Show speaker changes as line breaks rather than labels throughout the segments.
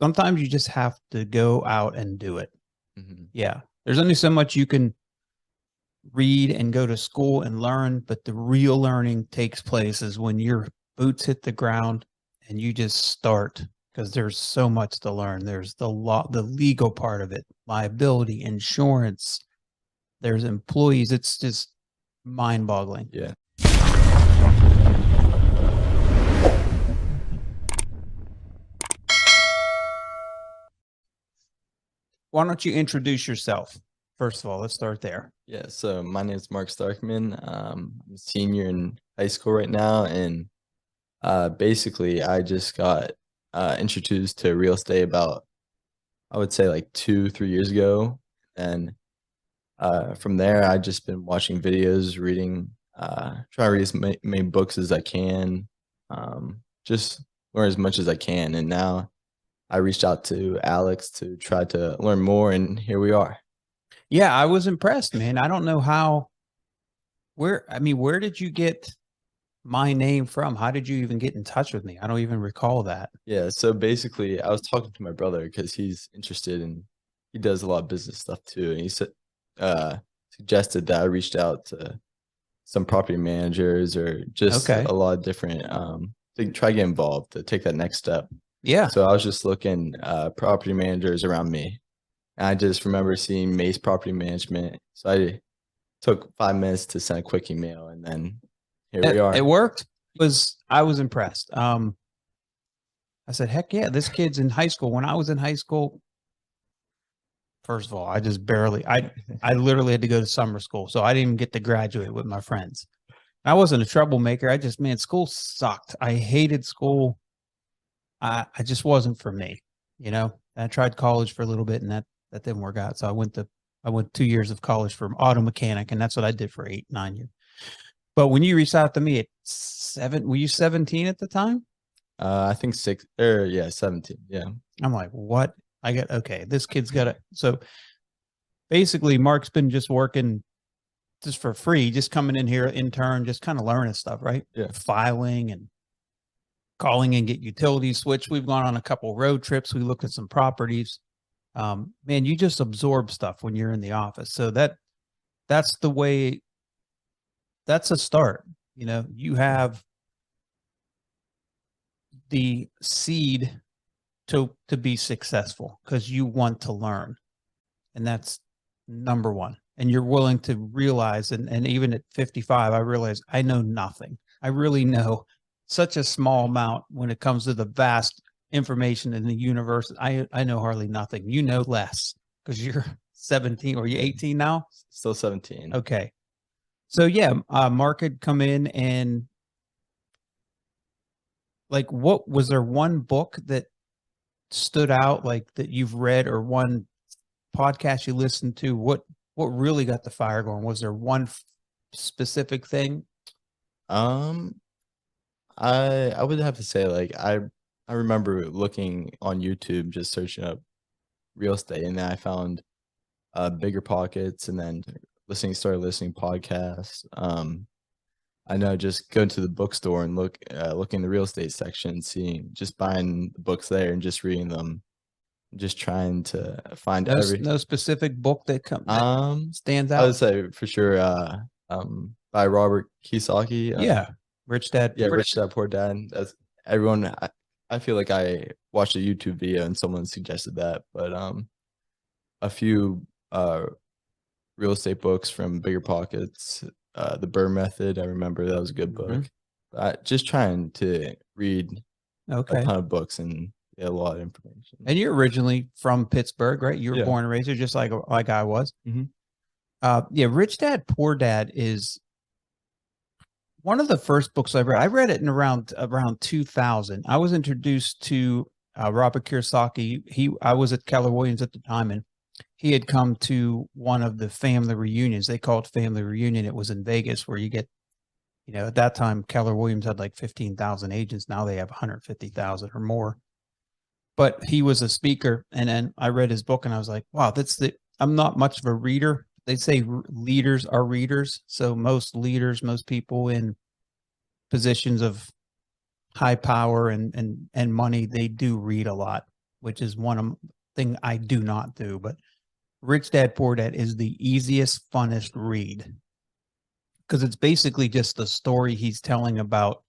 Sometimes you just have to go out and do it.
Hmm.
Yeah. There's only so much you can read and go to school and learn, but the real learning takes place is when your boots hit the ground and you just start, because there's so much to learn. There's the law, the legal part of it, liability, insurance, there's employees. It's just mind boggling.
Yeah.
Why don't you introduce yourself? First of all, let's start there.
Yeah. So my name is Marc Starkman. I'm a senior in high school right now, and basically, I just got introduced to real estate about, I would say, like 2, 3 years ago, and from there, I just been watching videos, reading, trying to read many books as I can, just learn as much as I can. And now I reached out to Alex to try to learn more, and here we are.
Yeah, I was impressed, man. I don't know how, where did you get my name from? How did you even get in touch with me? I don't even recall that.
Yeah, so basically, I was talking to my brother because he's interested in, he does a lot of business stuff too, and he said, uh, suggested that I reached out to some property managers or just
Okay.
a lot of different, to try to get involved, to take that next step.
Yeah.
So I was just looking, property managers around me, and I just remember seeing Mace Property Management. So I took 5 minutes to send a quick email, and then here we
It
are.
worked. I was impressed. I said, heck yeah, this kid's in high school. When I was in high school, first of all, I literally had to go to summer school. So I didn't even get to graduate with my friends. I wasn't a troublemaker. Man, school sucked. I hated school. I just wasn't for me, you know. I tried college for a little bit and that didn't work out. So I went 2 years of college for auto mechanic, and that's what I did for 8, 9 years. But when you reached out to me at were you 17 at the time?
I think six, or yeah, 17. Yeah.
I'm like, what? Okay, this kid's got it. So basically, Mark's been just working just for free, just coming in here, intern, just kind of learning stuff, right?
Yeah.
Filing and calling and get utilities switched. We've gone on a couple road trips. We looked at some properties. Man, you just absorb stuff when you're in the office. So that's the way, that's a start. You know, you have the seed to be successful because you want to learn. And that's number one. And you're willing to realize, and even at 55, I realize I know nothing. I really know such a small amount when it comes to the vast information in the universe. I know hardly nothing. You know less because you're 17 or you 18 now.
Still 17.
Okay. So yeah, Mark had come in and like, what was there one book that stood out like that you've read or one podcast you listened to? What really got the fire going? Was there one specific thing?
Um, I would have to say, like, I remember looking on YouTube, just searching up real estate, and then I found Bigger Pockets, and then started listening podcasts. I know, just going to the bookstore and looking in the real estate section, seeing, just buying the books there and just reading them, just trying to find
No specific book that stands
I would
out.
say for sure, by Robert Kiyosaki.
Yeah, Rich Dad
Yeah,
Poor
Rich Dad Poor Dad. That's everyone. I feel like I watched a YouTube video and someone suggested that, but a few real estate books from Bigger Pockets, The Burr Method. I remember that was a good
Dad.
book. Just trying to read a
Okay.
ton of books and get a lot of information.
And you're originally from Pittsburgh, right? You were
Yeah.
born and raised there, just like I was.
Mhm.
Yeah, Rich Dad Poor Dad is one of the first books I read. I read it in around 2000. I was introduced to Robert Kiyosaki. I was at Keller Williams at the time, and he had come to one of the family reunions. They called family reunion. It was in Vegas, where you get, you know, at that time Keller Williams had like 15,000 agents. Now they have 150,000 or more. But he was a speaker, and then I read his book, and I was like, wow, I'm not much of a reader. They say leaders are readers. So most leaders, most people in positions of high power and money, they do read a lot. which is one of thing I do not do, but Rich Dad Poor Dad is the easiest, funnest read because it's basically just the story he's telling about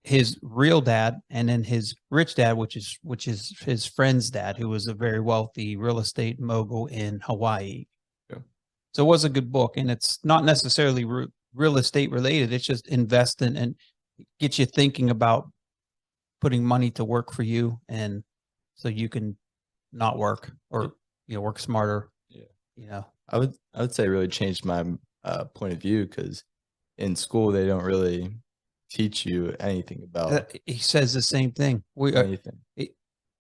his real dad and then his rich dad, which is his friend's dad, who was a very wealthy real estate mogul in Hawaii.
Yeah.
So it was a good book, and it's not necessarily real estate related. It's just investing and get you thinking about putting money to work for you, and so you can not work or work smarter.
Yeah. I would say it really changed my point of view, because in school they don't really teach you anything about
He says the same thing.
anything.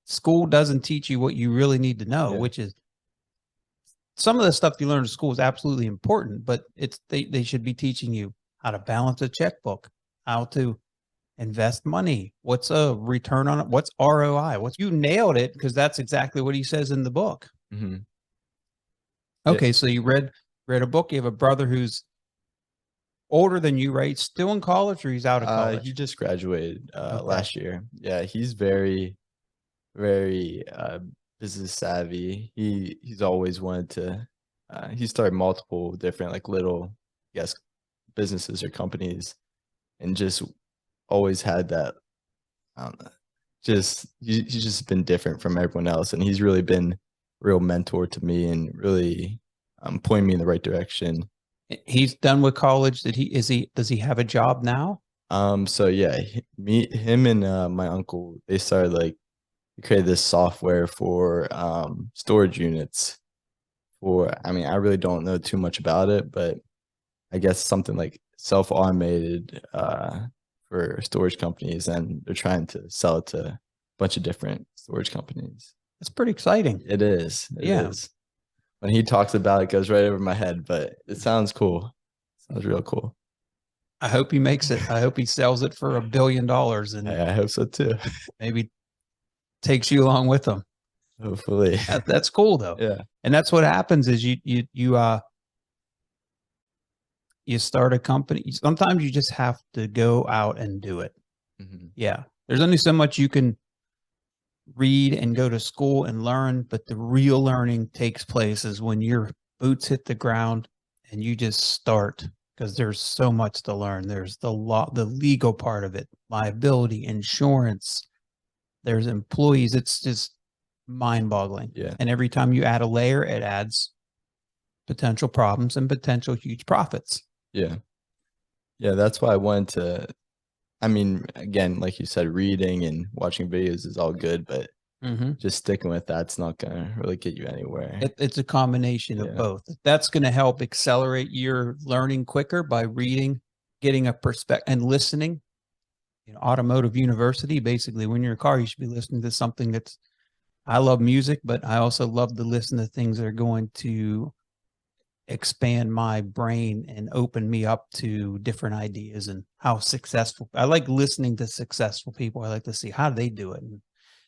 School doesn't teach you what you really need to know, which is some of the stuff you learn in school is absolutely important, but they should be teaching you how to balance a checkbook, how to invest money, what's a return on it, what's ROI, you nailed it, because that's exactly what he says in the book.
Mm-hmm.
Okay, so you read a book. You have a brother who's older than you, right? Still in college, or he's out of college?
He just graduated last year. Yeah, he's very, very business savvy. He's always wanted to. He started multiple different like little, businesses or companies, and just always had that. I don't know. He's just been different from everyone else, and he's really been a real mentor to me and really pointing me in the right direction.
He's done with college. Does he have a job now?
So yeah, him and my uncle, they started like created this software for storage units for, I mean, I really don't know too much about it, but I guess something like self-automated for storage companies, and they're trying to sell it to a bunch of different storage companies.
That's pretty exciting.
It is. It is. When he talks about it, it goes right over my head, but it sounds cool. Sounds real cool.
I hope he makes it. I hope he sells it for $1 billion, and
I hope so too.
maybe takes you along with him.
Hopefully.
That's cool though.
Yeah.
And that's what happens is you start a company. Sometimes you just have to go out and do it.
Mm-hmm.
Yeah. There's only so much you can read and go to school and learn, but the real learning takes place is when your boots hit the ground and you just start, because there's so much to learn. There's the law, the legal part of it, liability, insurance, there's employees. It's just mind-boggling.
Yeah.
And every time you add a layer, it adds potential problems and potential huge profits.
Yeah. Yeah, that's why I wanted to, I mean, again, like you said, reading and watching videos is all good, but just sticking with that's not going to really get you anywhere.
It's a combination of both. That's going to help accelerate your learning quicker by reading, getting a perspective, and listening. Automotive university, basically, when you're in a car, you should be listening to something that's, I love music, but I also love to listen to things that are going to expand my brain and open me up to different ideas and how successful. I like listening to successful people. I like to see how they do it.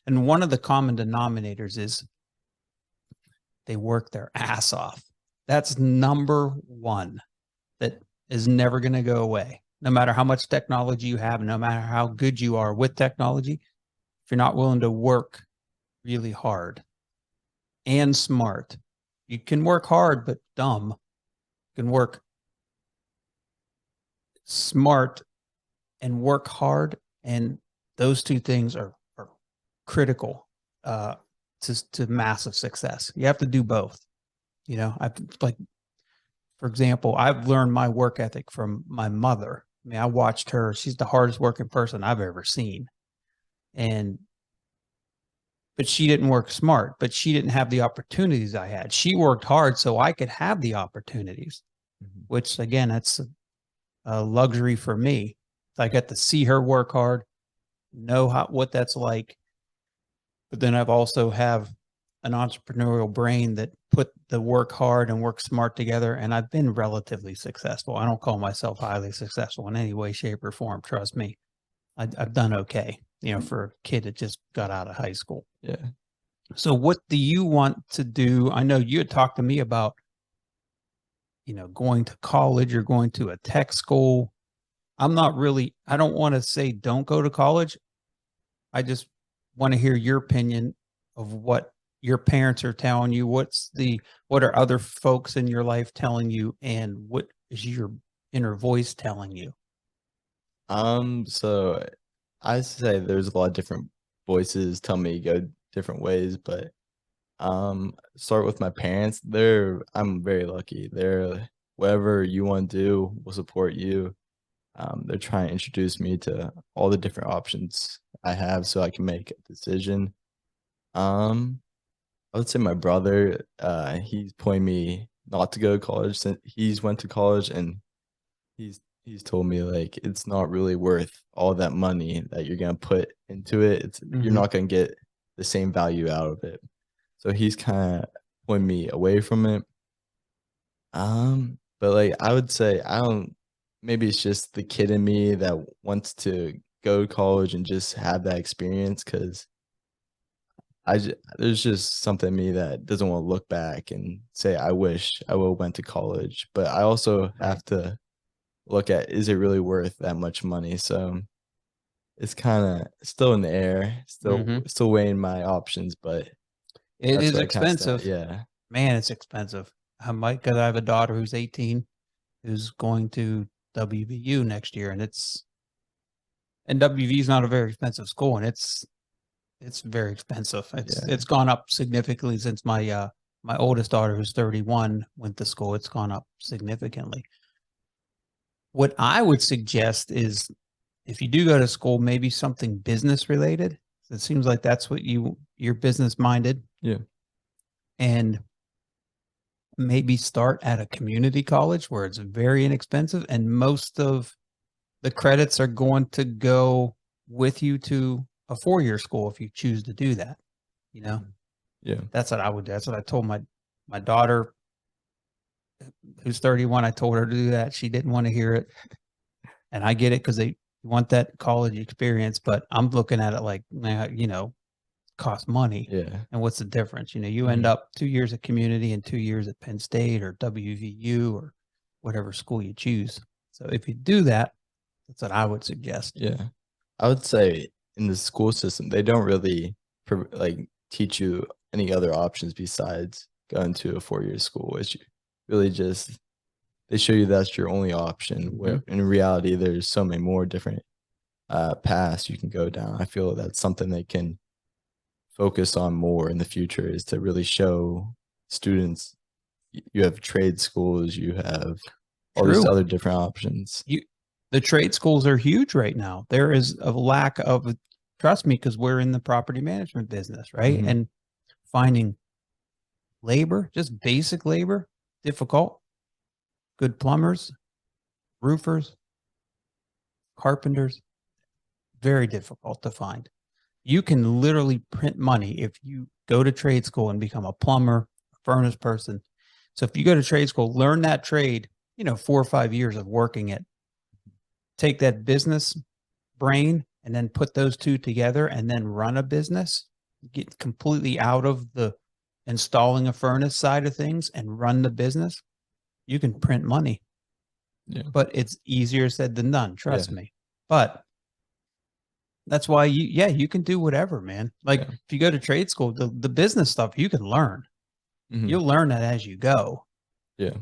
And one of the common denominators is they work their ass off. That's number one. That is never going to go away. No matter how much technology you have, no matter how good you are with technology, if you're not willing to work really hard and smart, you can work hard, but dumb. You can work smart and work hard. And those two things are critical to massive success. You have to do both. For example, I've learned my work ethic from my mother. I mean, I watched her. She's the hardest working person I've ever seen. But she didn't work smart, but she didn't have the opportunities I had. She worked hard so I could have the opportunities, which again, that's a luxury for me. I got to see her work hard, know what that's like. But then I've also have an entrepreneurial brain that put the work hard and work smart together. And I've been relatively successful. I don't call myself highly successful in any way, shape, or form. Trust me. I've done okay, for a kid that just got out of high school.
Yeah.
So what do you want to do? I know you had talked to me about, going to college or going to a tech school. I don't want to say don't go to college. I just want to hear your opinion of what your parents are telling you. What are other folks in your life telling you, and what is your inner voice telling you?
So I say there's a lot of different voices tell me to go different ways, but start with my parents. I'm very lucky. They're whatever you want to do will support you. They're trying to introduce me to all the different options I have so I can make a decision. Um, I would say my brother, he's pointing me not to go to college since he's went to college, and he's told me like it's not really worth all that money that you're gonna put into it. You're
Mhm.
not gonna get the same value out of it. So he's kind of pointing me away from it. But like I would say I don't maybe it's just the kid in me that wants to go to college and just have that experience because there's just something in me that doesn't want to look back and say I wish I would have went to college. But I also
Right.
have to look at is it really worth that much money? So it's kind of still in the air,
Mhm.
still weighing my options, but
It
that's
is
where I kind of stand.
expensive.
Yeah.
Man, it's expensive. I might, because I have a daughter who's 18 who's going to WVU next year, and WVU is not a very expensive school, and it's very expensive.
Yeah.
It's gone up significantly since my oldest daughter, who's 31, went to school. It's gone up significantly. What I would suggest is, if you do go to school, maybe something business related. It seems like that's what you're business minded,
Yeah.
and maybe start at a community college where it's very inexpensive, and most of the credits are going to go with you to a 4-year school if you choose to do that. You know,
Yeah.
that's what I would do. That's what I told my daughter, who's 31. I told her to do that. She didn't want to hear it, and I get it because they want that college experience. But I'm looking at it like, cost money.
Yeah.
And what's the difference? You end
Mhm.
up 2 years at community and 2 years at Penn State or WVU or whatever school you choose. So if you do that, that's what I would suggest.
Yeah. I would say in the school system, they don't really like teach you any other options besides going to a 4-year school. It's really just they show you that's your only option.
Mm-hmm.
Where in reality, there's so many more different paths you can go down. I feel that's something they can focus on more in the future is to really show students you have trade schools, you have all these
True.
other different options.
You The trade schools are huge right now. There is a lack of, trust me, because we're in the property management business, right?
Mhm.
And finding labor, just basic labor, difficult. Good plumbers, roofers, carpenters, very difficult to find. You can literally print money if you go to trade school and become a plumber, a furnace person. So if you go to trade school, learn that trade, 4 or 5 years of working it, take that business brain and then put those two together and then run a business, get completely out of the installing a furnace side of things and run the business. You can print money,
Yeah.
but it's easier said than done.
Yeah.
Trust me. But that's why you can do whatever, man. Like
Yeah.
if you go to trade school, the business stuff you can learn.
Mhm.
You'll learn that as you go.
Yeah.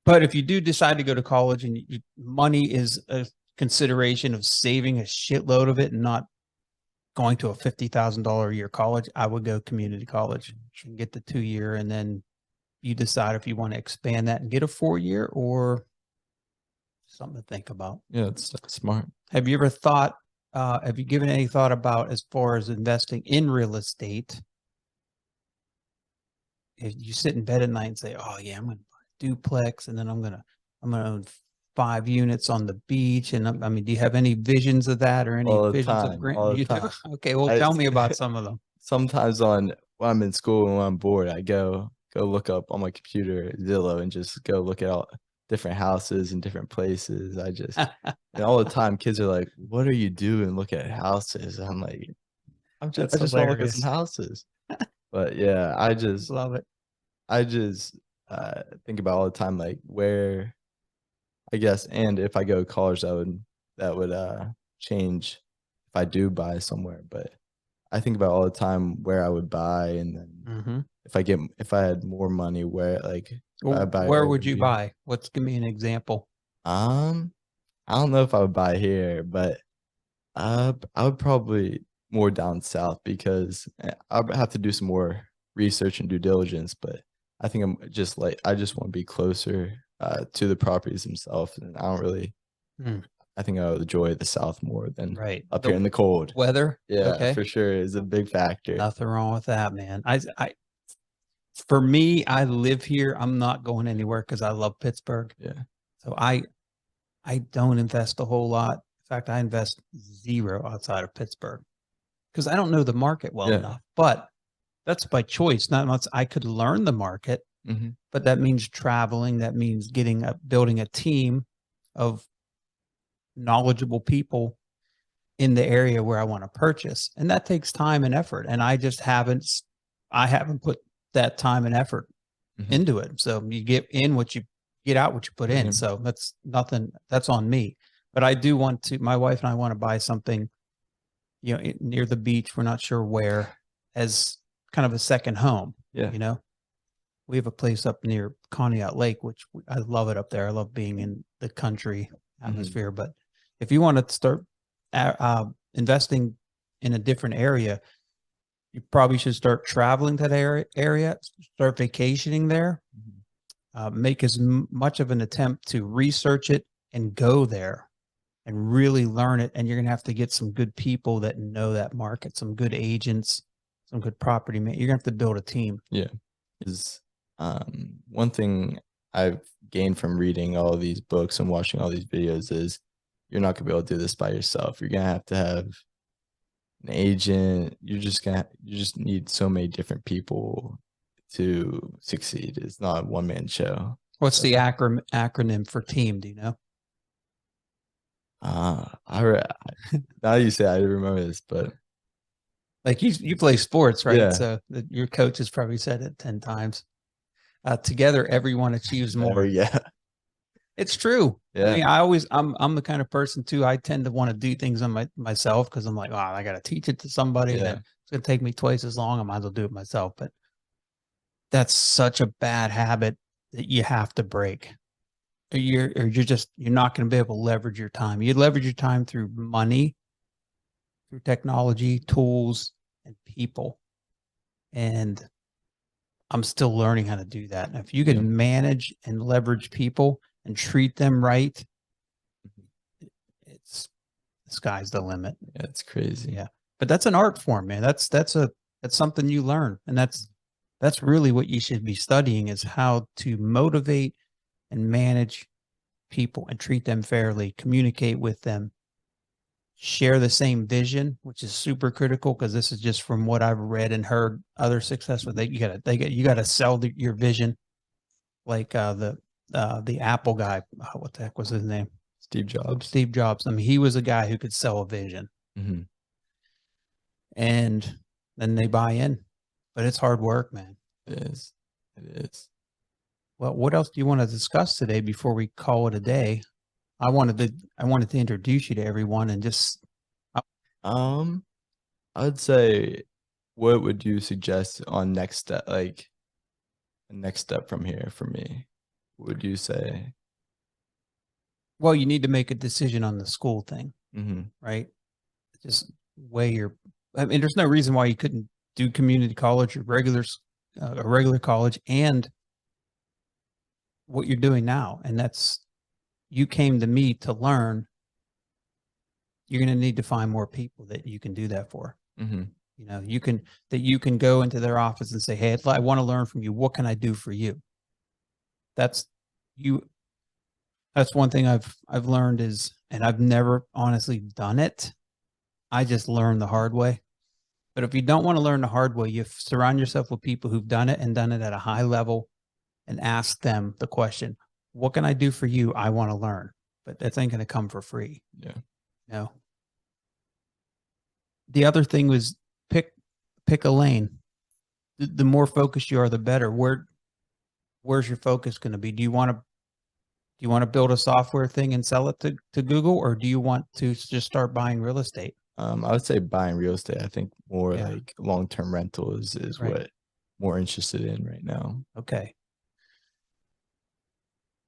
But if you do decide to go to college and money is a consideration of saving a shitload of it and not going to a $50,000 a year college, I would go community college and get the 2 year, and then you decide if you want to expand that and get a 4 year or something to think about.
Yeah, that's smart.
Have you ever thought? Have you given any thought about as far as investing in real estate? If you sit in bed at night and say, "Oh yeah, I'm going to buy a duplex, and then I'm gonna own 5 units on the beach," and I mean, do you have any visions of that or any
All the
visions of
time,
grant?
all the
You do?
time.
Okay, well,
I
tell me about some of them.
sometimes when I'm in school and when I'm bored, I go look up on my computer Zillow and just go look at all different houses in different places. And all the time kids are like, "What are you doing? Look at houses." I'm like, I
That's
just want to look at some
hilarious.
houses. But yeah,
Love it.
I just think about all the time like where I guess and if I go to college that would change if I do buy somewhere. But I think about all the time where I would buy, and then
Mm-hmm.
if I had more money, where like if I buy
Where would you
Airbnb.
buy? Give me an example.
Um, I don't know if I would buy here, but I would probably more down south because I would have to do some more research and due diligence. But I think I just want to be closer to the properties themselves, and I don't really.
Mm,
I think I would enjoy the south more than
right.
up
The
here in the cold.
weather.
Yeah,
Okay.
for sure is a big factor.
Nothing wrong with that, man. For me, I live here. I'm not going anywhere because I love Pittsburgh.
Yeah,
So I don't invest a whole lot. In fact, I invest zero outside of Pittsburgh because I don't know the market well
yeah,
enough. But that's by choice. Not much. I could learn the market,
hmm
but that means traveling. That means building a team of knowledgeable people in the area where I want to purchase. And that takes time and effort. And I haven't put that time and effort
hmm
into it. So you get in what you get out, what you put in.
Same.
So that's nothing, that's on me. But I do want to, my wife and I want to buy something, near the beach. We're not sure where, as kind of a second home.
Yeah,
You know, we have a place up near Conneaut Lake, which I love it up there. I love being in the country
hmm
atmosphere. But if you want to start investing in a different area, you probably should start traveling to that area, start vacationing there, make as much of an attempt to research it and go there and really learn it. And you're going to have to get some good people that know that market, some good agents, some good property man. You're going to have to build a team.
yeah. Is one thing I've gained from reading all these books and watching all these videos is you're not gonna be able to do this by yourself. You're gonna have to have an agent. You just need so many different people to succeed. It's not a one man show.
What's
So
the acronym for team? Do you know?
I re- now you say I remember this, but
Like you play sports, right?
yeah,
So your coach has probably said it 10 times. Together, everyone achieves more.
yeah,
It's true. I
yeah,
mean, I'm the kind of person too. I tend to want to do things on myself because I'm like, oh, I got to teach it to somebody, and then
yeah,
it's gonna take me twice as long. I might as well do it myself. But that's such a bad habit that you have to break. You're not going to be able to leverage your time. You leverage your time through money, through technology, tools, and people. And I'm still learning how to do that. And if you
yeah.
can manage and leverage people and treat them right, it's the sky's the limit.
Yeah, it's crazy.
Yeah. But that's an art form, man. That's something you learn. And that's really what you should be studying is how to motivate and manage people and treat them fairly, communicate with them, share the same vision, which is super critical because this is just from what I've read and heard other successful. You gotta sell your vision, like the Apple guy. What the heck was his name?
Steve Jobs.
Steve Jobs. I mean, he was a guy who could sell a vision,
hmm
and then they buy in. But it's hard work, man.
It is. It is.
Well, what else do you want to discuss today before we call it a day? I wanted to introduce you to everyone and just
Um, I'd say, what would you suggest on next step, like the next step from here for me? Would you say?
well, you need to make a decision on the school thing,
Mm-hmm.
right? Just weigh your. I mean, there's no reason why you couldn't do community college or a regular college, and what you're doing now, and that's you came to me to learn. You're going to need to find more people that you can do that for.
Mm-hmm.
You can go into their office and say, hey, I want to learn from you. What can I do for you? That's you. That's one thing I've learned is, and I've never honestly done it. I just learned the hard way. But if you don't want to learn the hard way, you surround yourself with people who've done it and done it at a high level and ask them the question, what can I do for you? I want to learn, but that ain't going to come for free.
Yeah.
No. The other thing was pick a lane. The more focused you are, the better. Where's your focus going to be? Do you want to build a software thing and sell it to Google, or do you want to just start buying real estate?
I would say buying real estate. I think more
Yeah.
like long-term rental is
Right.
what more interested in right now.
Okay.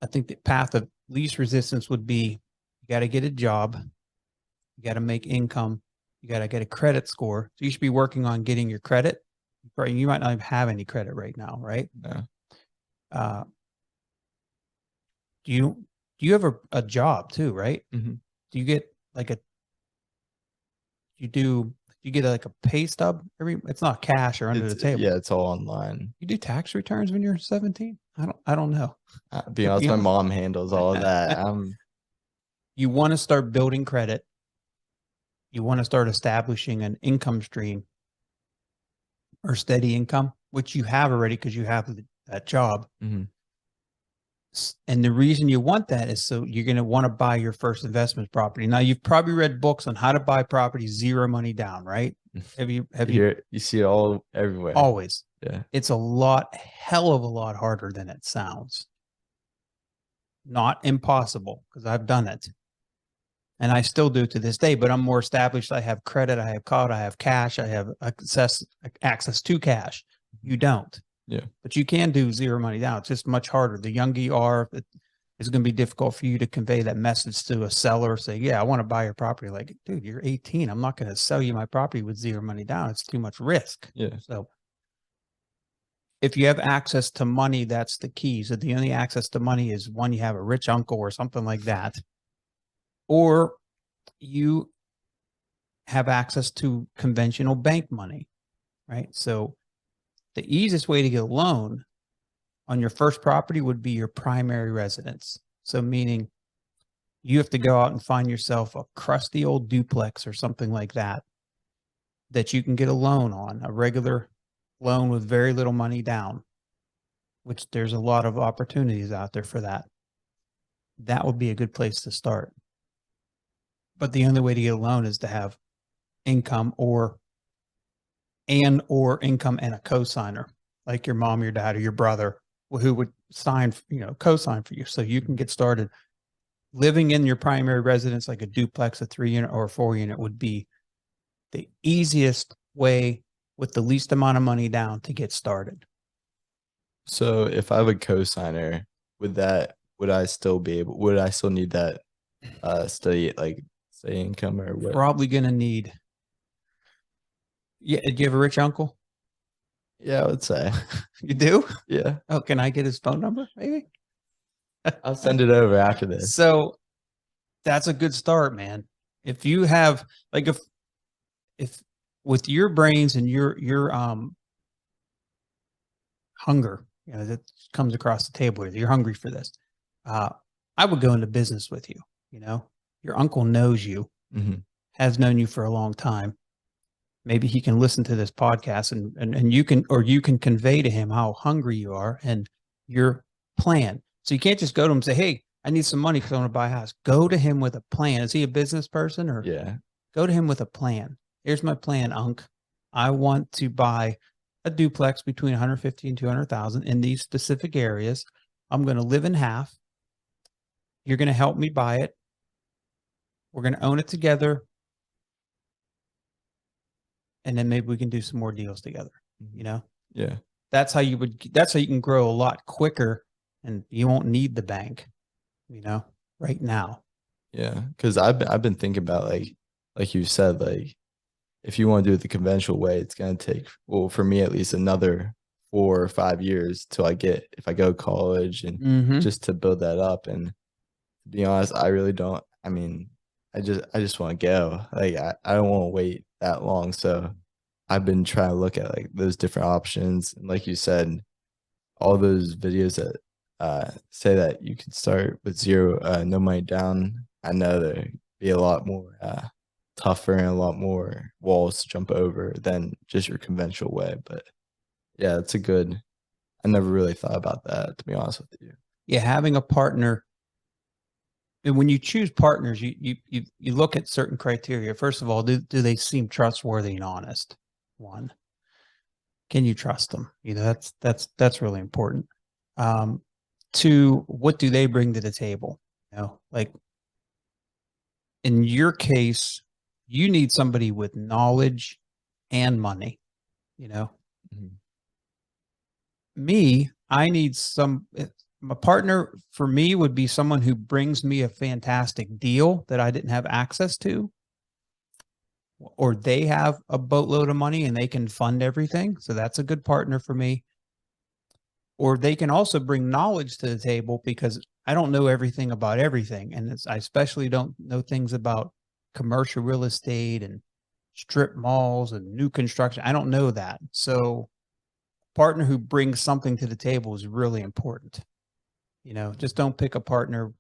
I think the path of least resistance would be you got to get a job, you got to make income, you got to get a credit score. So you should be working on getting your credit. Right. You might not even have any credit right now, right?
No.
Uh, do you have a job too, right?
Mm-hmm.
Do you get like a you get like a pay stub it's not cash or under the table.
Yeah, it's all online.
You do tax returns when you're 17? I don't know.
Be honest, my mom handles all of that.
You want to start building credit. You want to start establishing an income stream or steady income, which you have already because you have that job.
Mm-hmm.
And the reason you want that is so you're going to want to buy your first investment property. Now, you've probably read books on how to buy property 0 money down, right? Have you
You see it all everywhere.
Always.
Yeah.
It's hell of a lot harder than it sounds. Not impossible, because I've done it. And I still do to this day, but I'm more established. I have credit, I have card, I have cash, I have access to cash. You don't.
Yeah.
But you can do 0 money down. It's just much harder. The younger you are, it's going to be difficult for you to convey that message to a seller. Say, yeah, I want to buy your property. Like, dude, you're 18. I'm not going to sell you my property with 0 money down. It's too much risk.
Yeah.
So if you have access to money, that's the key. So the only access to money is one, you have a rich uncle or something like that, or you have access to conventional bank money, right? So the easiest way to get a loan on your first property would be your primary residence. So meaning you have to go out and find yourself a crusty old duplex or something like that you can get a loan on, a regular loan with very little money down, which there's a lot of opportunities out there for that. That would be a good place to start. But the only way to get a loan is to have income or income and a cosigner, like your mom, your dad, or your brother, who would co-sign for you. So you can get started. Living in your primary residence, like a duplex, a 3-unit or a 4-unit, would be the easiest way with the least amount of money down to get started.
So if I have a cosigner, would I still need that steady income or what?
Probably going to need. Yeah. Do you have a rich uncle?
Yeah, I would say.
You do?
Yeah.
Oh, can I get his phone number? Maybe.
I'll send it over after this.
So that's a good start, man. If you have if with your brains and your hunger, that comes across the table, you're hungry for this. I would go into business with you. Your uncle knows you,
Mm-hmm.
has known you for a long time. Maybe he can listen to this podcast and you can convey to him how hungry you are and your plan. So you can't just go to him and say, hey, I need some money because I want to buy a house. Go to him with a plan. Is he a business person or?
Yeah.
Go to him with a plan. Here's my plan, Unc. I want to buy a duplex between 150 and 200,000 in these specific areas. I'm going to live in half. You're going to help me buy it. We're going to own it together. And then maybe we can do some more deals together.
Yeah.
That's how you can grow a lot quicker and you won't need the bank, right now.
Yeah. Cause I've been thinking about like you said, if you want to do it the conventional way, it's going to take, well, for me, at least another 4 or 5 years till if I go to college and just to build that up. And to be honest, I really don't, I just want to go. I don't want to wait that long. So I've been trying to look at those different options. And like you said, all those videos that say that you can start with zero, no money down. I know there'd be a lot more tougher and a lot more walls to jump over than just your conventional way. But yeah, I never really thought about that, to be honest with you.
Yeah, having a partner. And when you choose partners, you look at certain criteria. First of all, do they seem trustworthy and honest? One, can you trust them? That's really important. Two, what do they bring to the table? Like in your case, you need somebody with knowledge and money, you know.
Mhm.
Me, I need my partner for me would be someone who brings me a fantastic deal that I didn't have access to, or they have a boatload of money and they can fund everything. So that's a good partner for me. Or they can also bring knowledge to the table because I don't know everything about everything. And I especially don't know things about commercial real estate and strip malls and new construction. I don't know that. So partner who brings something to the table is really important. You know, just don't pick a partner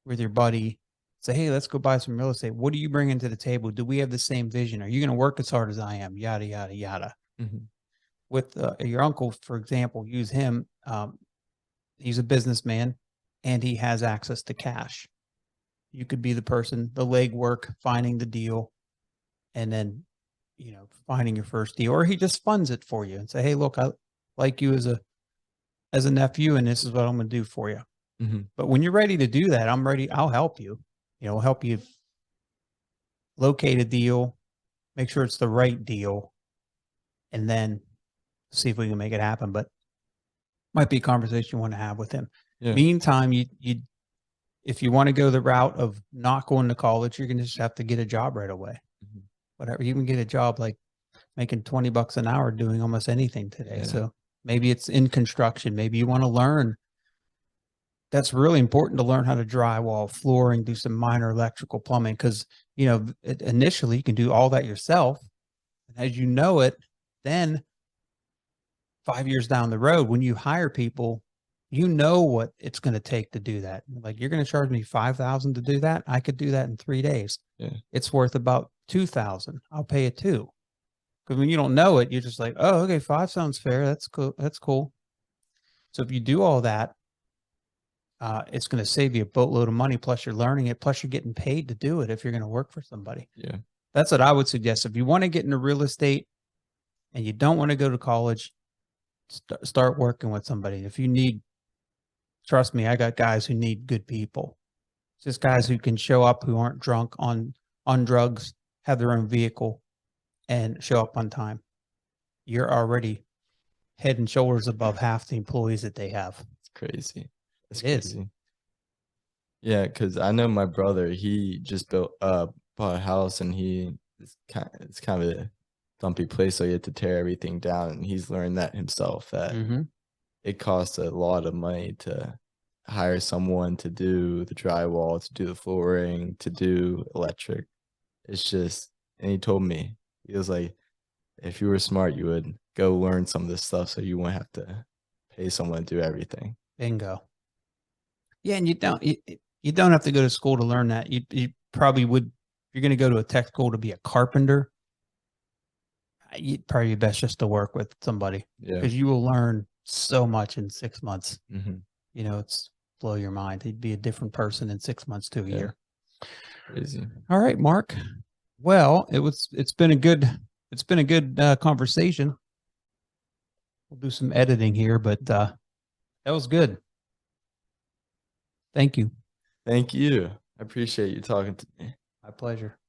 with your buddy. Say, hey, let's go buy some real estate. What are you bringing to the table? Do we have the same vision? Are you going to work as hard as I am? Yada, yada, yada.
Mhm.
With your uncle, for example, use him. He's a businessman and he has access to cash. You could be the person, the legwork, finding the deal, and then, finding your first deal, or he just funds it for you and say, hey, look, I like you as a nephew, and this is what I'm going to do for you.
Mhm.
But when you're ready to do that, I'm ready. I'll help you. Help you locate a deal, make sure it's the right deal, and then see if we can make it happen. But might be a conversation you want to have with him.
Yeah.
Meantime, if you want to go the route of not going to college, you're going to just have to get a job right away.
Mhm.
Whatever, you can get a job like making $20 an hour doing almost anything today.
Yeah.
So maybe it's in construction. Maybe you want to learn. That's really important to learn how to drywall, flooring, do some minor electrical plumbing, because initially you can do all that yourself. And as you know it, then 5 years down the road, when you hire people, you know what it's going to take to do that. Like, you're going to charge me 5,000 to do that. I could do that in 3 days.
Yeah.
It's worth about 2,000. I'll pay it too. Because when you don't know it, you're just like, oh, okay, 5 sounds fair. That's cool. That's cool. So if you do all that, it's going to save you a boatload of money. Plus, you're learning it. Plus, you're getting paid to do it if you're going to work for somebody.
Yeah.
That's what I would suggest. If you want to get into real estate and you don't want to go to college, start working with somebody. If you need, trust me, I got guys who need good people. Just guys who can show up, who aren't drunk on drugs, have their own vehicle, and show up on time. You're already head and shoulders above half the employees that they have.
It's crazy. It's
It is.
crazy. Yeah, because I know my brother, he just bought a house, and it's kind of a dumpy place, so he had to tear everything down, and he's learned that himself, that
Mm-hmm.
it costs a lot of money to hire someone to do the drywall, to do the flooring, to do electric. It's just, and he told me, he was like, if you were smart, you would go learn some of this stuff so you wouldn't have to pay someone to do everything.
Bingo. Yeah, and you don't have to go to school to learn that. You probably would. If you're going to go to a tech school to be a carpenter, you'd probably be best just to work with somebody,
Yeah.
because you will learn so much in 6 months.
Mm-hmm.
It's blow your mind. He'd be a different person in 6 months to a year.
Crazy.
All right, Mark. Well, it's been a good conversation. We'll do some editing here, but that was good. Thank you.
Thank you. I appreciate you talking to me.
My pleasure.